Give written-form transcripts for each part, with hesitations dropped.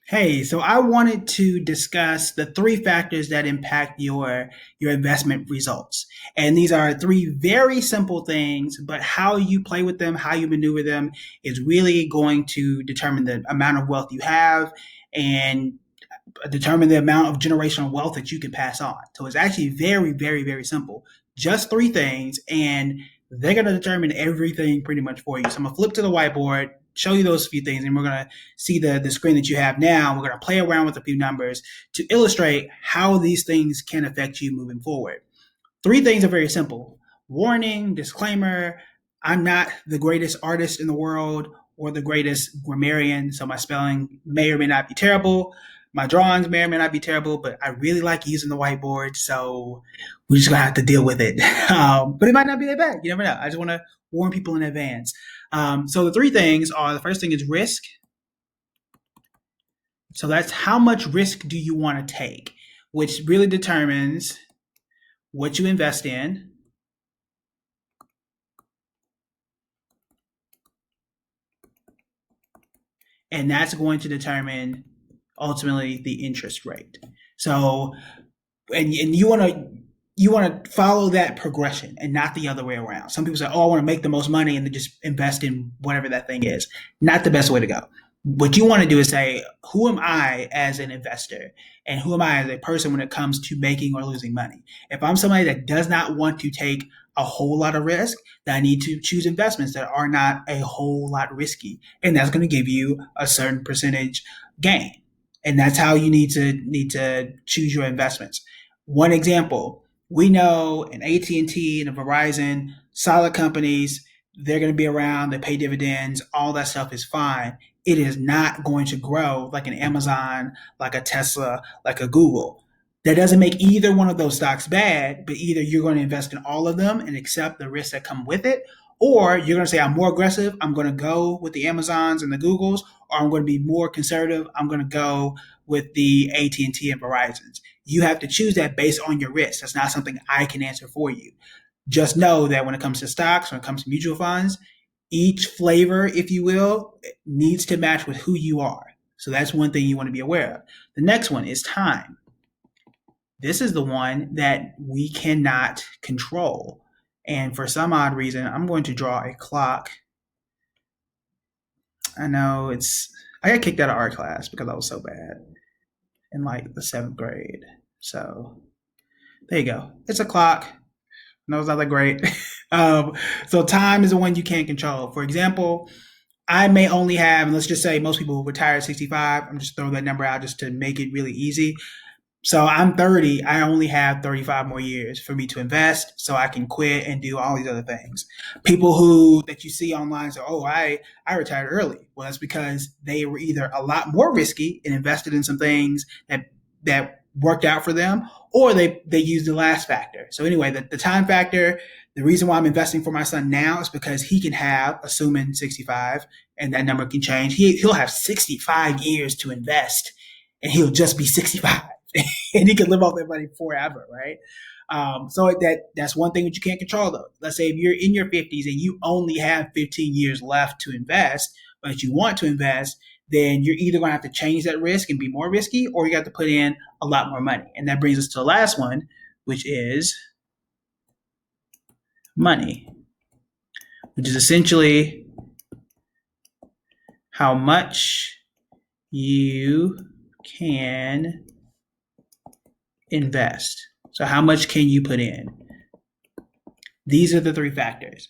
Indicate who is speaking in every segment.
Speaker 1: Hey, so I wanted to discuss the three factors that impact your investment results. And these are three very simple things, but how you play with them, how you maneuver them is really going to determine the amount of wealth you have and determine the amount of generational wealth that you can pass on. So it's actually very, very, very simple. Just three things, and they're going to determine everything pretty much for you. So I'm going to flip to the whiteboard, show you those few things, and we're going to see the screen that you have now. We're going to play around with a few numbers to illustrate how these things can affect you moving forward. Three things are very simple. Warning, disclaimer, I'm not the greatest artist in the world or the greatest grammarian, so my spelling may or may not be terrible. My drawings may or may not be terrible, but I really like using the whiteboard, so we're just gonna have to deal with it. But it might not be that bad. You never know. I just want to warn people in advance. So the three things are: the first thing is risk. So that's how much risk do you want to take, which really determines what you invest in, and that's going to determine ultimately the interest rate. So, and you want to follow that progression and not the other way around. Some people say, "Oh, I want to make the most money and then just invest in whatever that thing is." Not the best way to go. What you want to do is say, "Who am I as an investor, and who am I as a person when it comes to making or losing money?" If I'm somebody that does not want to take a whole lot of risk, then I need to choose investments that are not a whole lot risky, and that's going to give you a certain percentage gain. And that's how you need to choose your investments. One example, we know an AT&T and a Verizon, solid companies, they're going to be around, they pay dividends, all that stuff is fine. It is not going to grow like an Amazon, like a Tesla, like a Google. That doesn't make either one of those stocks bad, but either you're going to invest in all of them and accept the risks that come with it, or you're going to say, I'm more aggressive, I'm going to go with the Amazons and the Googles, or I'm going to be more conservative, I'm going to go with the AT&T and T and Verizons. You have to choose that based on your risk. That's not something I can answer for you. Just know that when it comes to stocks, when it comes to mutual funds, each flavor, if you will, needs to match with who you are. So that's one thing you want to be aware of. The next one is time. This is the one that we cannot control. And for some odd reason, I'm going to draw a clock. I know I got kicked out of art class because I was so bad in like the seventh grade. So there you go. It's a clock. No, it's not that great. So time is the one you can't control. For example, I may only have, let's just say most people retire at 65. I'm just throwing that number out just to make it really easy. So I'm 30. I only have 35 more years for me to invest so I can quit and do all these other things. People who that you see online say, "Oh, I retired early." Well, that's because they were either a lot more risky and invested in some things that worked out for them, or they used the last factor. So anyway, the time factor, the reason why I'm investing for my son now is because he can have, assuming 65, and that number can change, he'll have 65 years to invest and he'll just be 65. And he can live off that money forever, right? So that's one thing that you can't control, though. Let's say if you're in your 50s and you only have 15 years left to invest, but you want to invest, then you're either going to have to change that risk and be more risky, or you have to put in a lot more money. And that brings us to the last one, which is money, which is essentially how much you can invest. So how much can you put in? These are the three factors.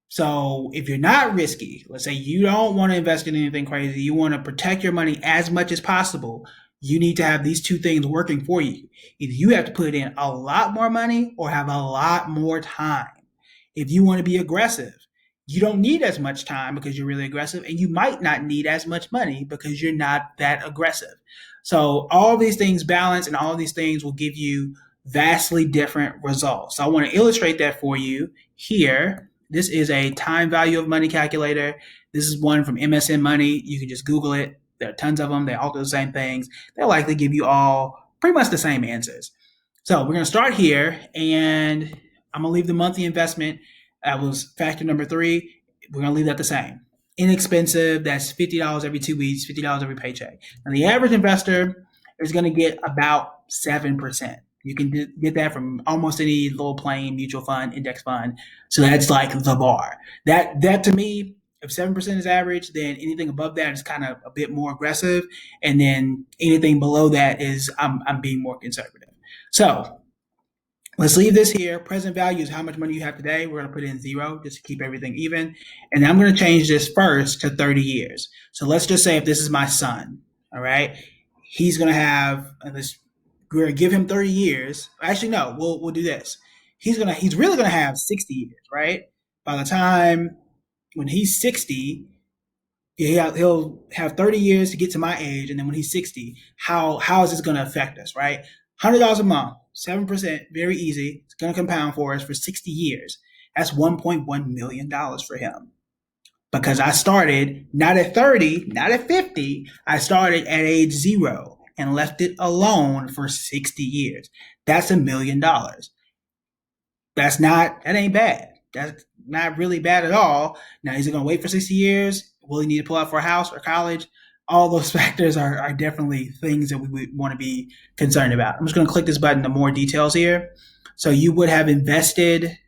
Speaker 1: So if you're not risky, let's say you don't want to invest in anything crazy, you want to protect your money as much as possible, you need to have these two things working for you. Either you have to put in a lot more money or have a lot more time. If you want to be aggressive, you don't need as much time because you're really aggressive, and you might not need as much money because you're not that aggressive. So all these things balance, and all these things will give you vastly different results. So I want to illustrate that for you here. This is a time value of money calculator. This is one from MSN Money. You can just Google it. There are tons of them. They all do the same things. They'll likely give you all pretty much the same answers. So we're going to start here, and I'm going to leave the monthly investment. That was factor number 3. We're going to leave that the same. inexpensive. That's $50 every 2 weeks, $50 every paycheck. And the average investor is going to get about 7%. You can get that from almost any little plain mutual fund, index fund. So that's like the bar. That to me, if 7% is average, then anything above that is kind of a bit more aggressive, and then anything below that is I'm being more conservative. So let's leave this here. Present value is how much money you have today. We're going to put in 0 just to keep everything even. And I'm going to change this first to 30 years. So let's just say if this is my son, all right, he's going to have, we're going to give him 30 years. Actually, no, we'll do this. He's really going to have 60 years, right? By the time when he's 60, he'll have 30 years to get to my age, and then when he's 60, how is this going to affect us, right? $100 a month, 7%, very easy. It's going to compound for us for 60 years. That's $1.1 million for him. Because I started not at 30, not at 50, I started at age 0 and left it alone for 60 years. That's $1 million. That ain't bad. That's not really bad at all. Now, is he going to wait for 60 years? Will he need to pull out for a house or college? All those factors are definitely things that we would want to be concerned about. I'm just going to click this button to more details here. So you would have invested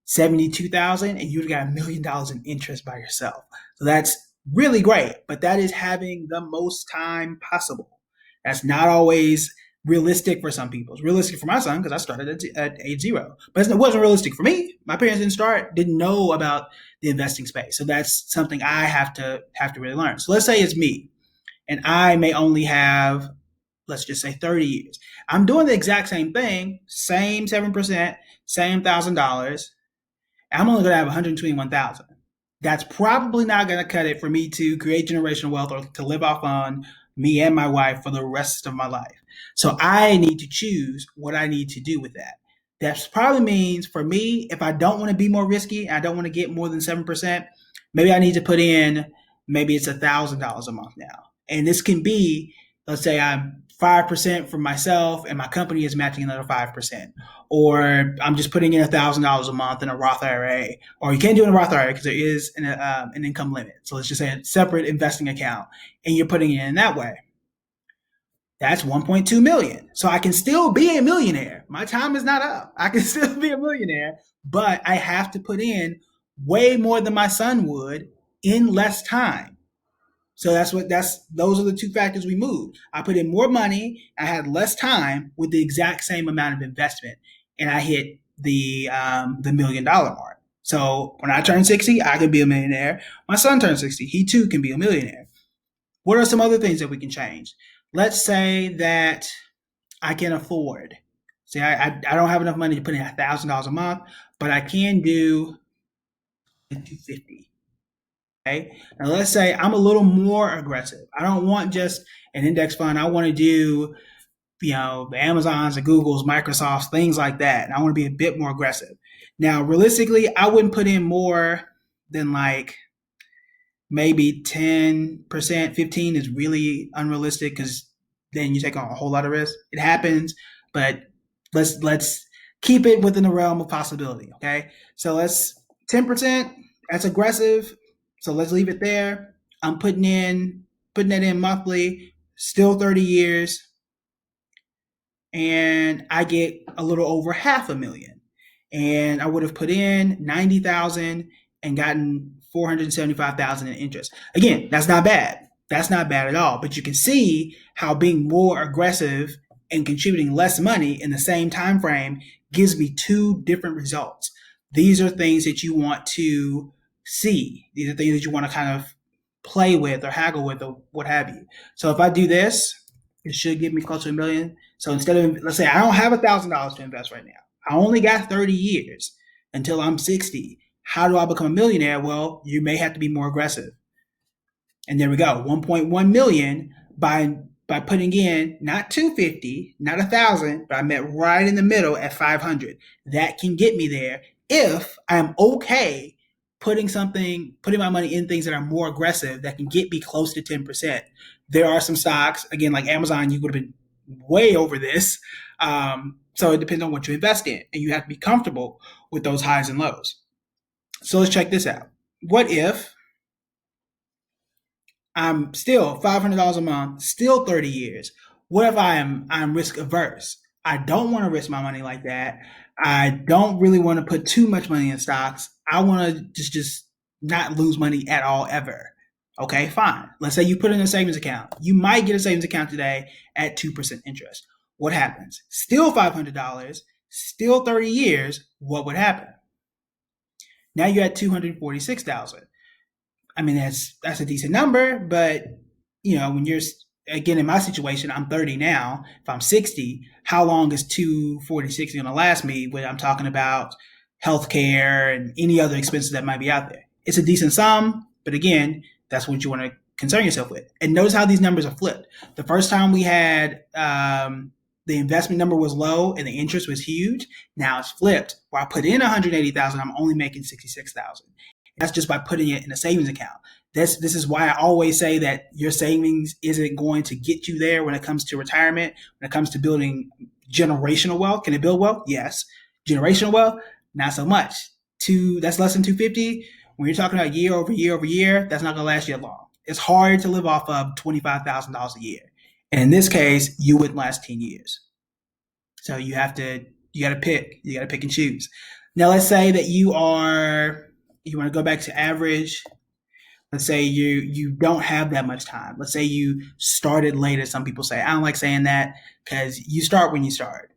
Speaker 1: 72,000 and you've got $1 million in interest by yourself. So that's really great, but that is having the most time possible. That's not always realistic for some people. It's realistic for my son because I started at age 0, but it wasn't realistic for me. My parents didn't know about the investing space. So that's something I have to really learn. So let's say it's me and I may only have, let's just say 30 years. I'm doing the exact same thing, same 7%, same $1,000. I'm only going to have 121,000. That's probably not going to cut it for me to create generational wealth or to live off on me and my wife for the rest of my life. So I need to choose what I need to do with that. That probably means for me, if I don't want to be more risky, I don't want to get more than 7%, maybe I need to put in, maybe it's $1,000 a month now. And this can be, let's say I'm 5% for myself and my company is matching another 5%. Or I'm just putting in $1,000 a month in a Roth IRA. Or you can't do it in a Roth IRA because there is an income limit. So let's just say a separate investing account and you're putting it in that way. That's 1.2 million. So I can still be a millionaire. My time is not up. I can still be a millionaire, but I have to put in way more than my son would in less time. So those are the two factors we moved. I put in more money, I had less time with the exact same amount of investment, and I hit the $1 million mark. So when I turn 60, I can be a millionaire. My son turns 60, he too can be a millionaire. What are some other things that we can change? Let's say that I can afford. See, I don't have enough money to put in $1,000 a month, but I can do 250. Okay. Now let's say I'm a little more aggressive. I don't want just an index fund. I want to do, the Amazons, the Googles, Microsofts, things like that. And I want to be a bit more aggressive. Now, realistically, I wouldn't put in more than like maybe 10%, 15 is really unrealistic because then you take on a whole lot of risk. It happens, but let's keep it within the realm of possibility. Okay. So let's 10%, that's aggressive. So let's leave it there. I'm putting that in monthly, still 30 years, and I get a little over $500,000. And I would have put in 90,000 and gotten 475,000 in interest. Again, that's not bad. That's not bad at all. But you can see how being more aggressive and contributing less money in the same time frame gives me two different results. These are things that you want to see. These are things that you want to kind of play with or haggle with or what have you. So if I do this, it should give me close to $1 million. So instead of, let's say I don't have $1,000 to invest right now. I only got 30 years until I'm 60. How do I become a millionaire? Well, you may have to be more aggressive. And there we go, 1.1 million by putting in not 250, not 1,000, but I met right in the middle at 500. That can get me there if I'm okay putting my money in things that are more aggressive that can get me close to 10%. There are some stocks, again, like Amazon, you would have been way over this. So it depends on what you invest in, and you have to be comfortable with those highs and lows. So let's check this out. What if I'm still $500 a month, still 30 years. What if I'm risk averse? I don't want to risk my money like that. I don't really want to put too much money in stocks. I want to just not lose money at all ever. Okay, fine. Let's say you put in a savings account. You might get a savings account today at 2% interest. What happens? Still $500, still 30 years. What would happen? Now you're at 246,000. I mean, that's a decent number, but when you're again in my situation, I'm 30 now. If I'm 60, how long is 246 going to last me? When I'm talking about healthcare and any other expenses that might be out there, it's a decent sum, but again, that's what you want to concern yourself with. And notice how these numbers are flipped. The first time we had the investment number was low and the interest was huge. Now it's flipped. Where I put in 180,000, I'm only making 66,000. That's just by putting it in a savings account. This is why I always say that your savings isn't going to get you there when it comes to retirement, when it comes to building generational wealth. Can it build wealth? Yes. Generational wealth? Not so much. That's less than 250. When you're talking about year over year over year, that's not going to last you long. It's hard to live off of $25,000 a year. And in this case, you wouldn't last 10 years. So you got to pick. You got to pick and choose. Now, let's say that you want to go back to average. Let's say you don't have that much time. Let's say you started late, as some people say. I don't like saying that because you start when you start.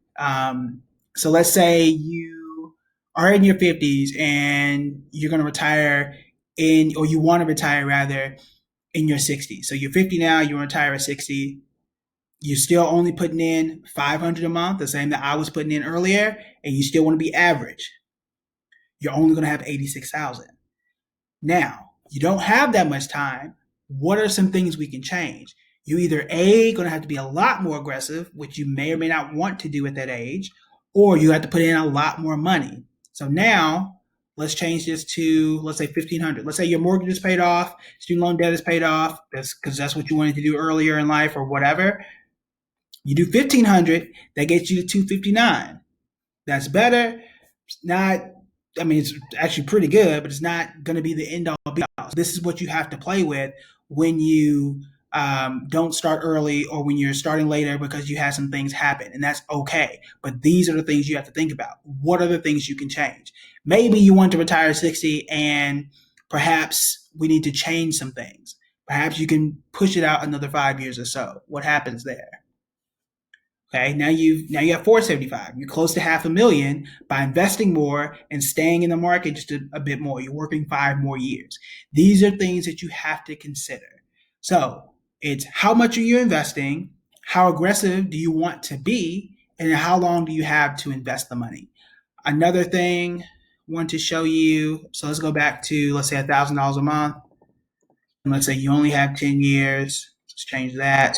Speaker 1: So let's say you are in your 50s and you're going to retire or you want to retire rather in your 60s. So you're 50 now, you want to retire at 60. You're still only putting in $500 a month, the same that I was putting in earlier, and you still want to be average. You're only going to have 86,000. Now, you don't have that much time. What are some things we can change? You either going to have to be a lot more aggressive, which you may or may not want to do at that age, or you have to put in a lot more money. So now let's change this to, let's say $1,500. Let's say your mortgage is paid off, student loan debt is paid off, because that's what you wanted to do earlier in life or whatever. You do $1,500, that gets you to $259. That's better. It's not. I mean, it's actually pretty good, but it's not going to be the end all be all. This is what you have to play with when you don't start early or when you're starting later because you had some things happen, and that's okay. But these are the things you have to think about. What are the things you can change? Maybe you want to retire at 60, and perhaps we need to change some things. Perhaps you can push it out another 5 years or so. What happens there? Okay, now you have 475. You're close to $500,000 by investing more and staying in the market just a bit more. You're working 5 more years. These are things that you have to consider. So it's how much are you investing? How aggressive do you want to be? And how long do you have to invest the money? Another thing I want to show you. So let's go back to, let's say $1,000 a month. And let's say you only have 10 years. Let's change that.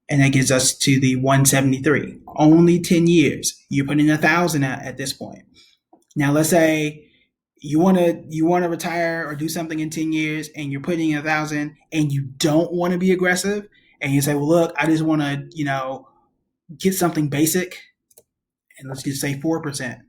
Speaker 1: And that gives us to the 173. Only 10 years. You're putting 1,000 at this point. Now let's say you want to retire or do something in 10 years and you're putting 1,000 and you don't want to be aggressive and you say, well, look, I just want to, get something basic, and let's just say 4%.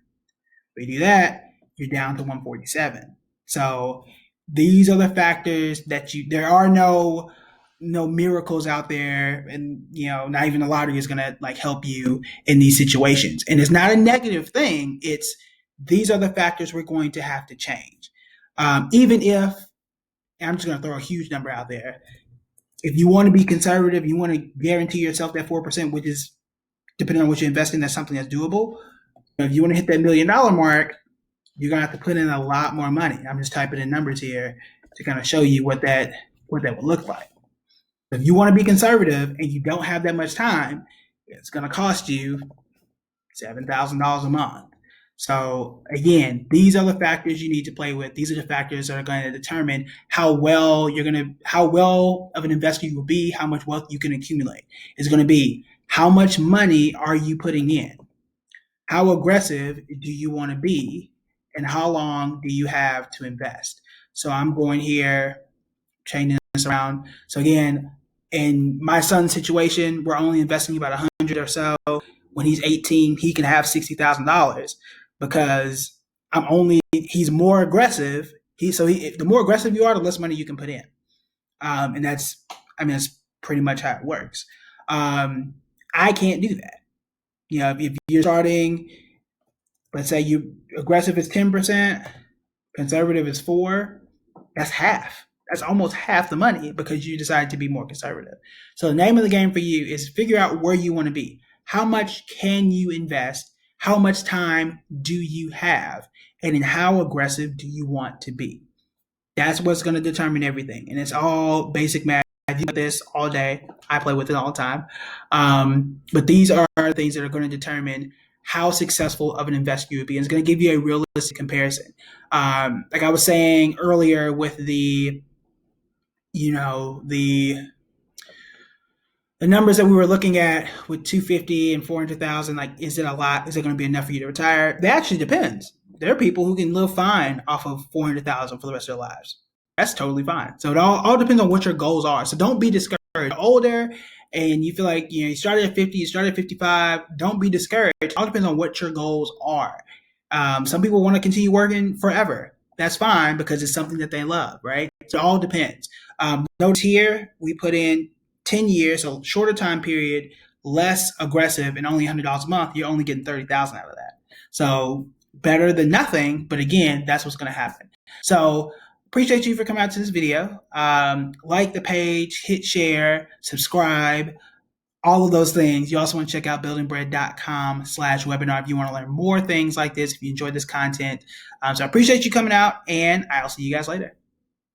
Speaker 1: If you do that, you're down to 147. So these are the factors that there are no miracles out there, and not even the lottery is going to help you in these situations. And it's not a negative thing. It's these are the factors we're going to have to change. Even if, and I'm just going to throw a huge number out there, if you want to be conservative, you want to guarantee yourself that 4%, which is depending on what you invest in, that's something that's doable. If you want to hit that $1 million mark, you're going to have to put in a lot more money. I'm just typing in numbers here to kind of show you what that would look like. If you want to be conservative and you don't have that much time, it's going to cost you $7,000 a month. So again, these are the factors you need to play with. These are the factors that are going to determine how well of an investor you will be, how much wealth you can accumulate. It's going to be how much money are you putting in? How aggressive do you want to be? And how long do you have to invest? So I'm going here, changing this around. So again, in my son's situation, we're only investing about 100 or so. When he's 18, he can have $60,000 because he's more aggressive. The more aggressive you are, the less money you can put in. And that's pretty much how it works. I can't do that. If you're starting, let's say you aggressive is 10%, conservative is 4, that's half. That's almost half the money because you decided to be more conservative. So the name of the game for you is figure out where you want to be. How much can you invest? How much time do you have? And then how aggressive do you want to be? That's what's going to determine everything. And it's all basic math. I do this all day. I play with it all the time. But these are things that are going to determine how successful of an investor you would be. And it's going to give you a realistic comparison. Like I was saying earlier with the numbers that we were looking at with 250 and 400,000, like, is it a lot? Is it going to be enough for you to retire? That actually depends. There are people who can live fine off of 400,000 for the rest of their lives. That's totally fine. So it all depends on what your goals are. So don't be discouraged. You're older and you feel like you started at 50, you started at 55. Don't be discouraged. It all depends on what your goals are. Some people want to continue working forever. That's fine because it's something that they love, right? So it all depends. Notice here we put in 10 years, so shorter time period, less aggressive, and only $100 a month. You're only getting 30,000 out of that. So better than nothing, but again, that's what's going to happen. So appreciate you for coming out to this video. Like the page, hit share, subscribe, all of those things. You also want to check out buildingbread.com/webinar if you want to learn more things like this, if you enjoyed this content. So I appreciate you coming out, and I'll see you guys later.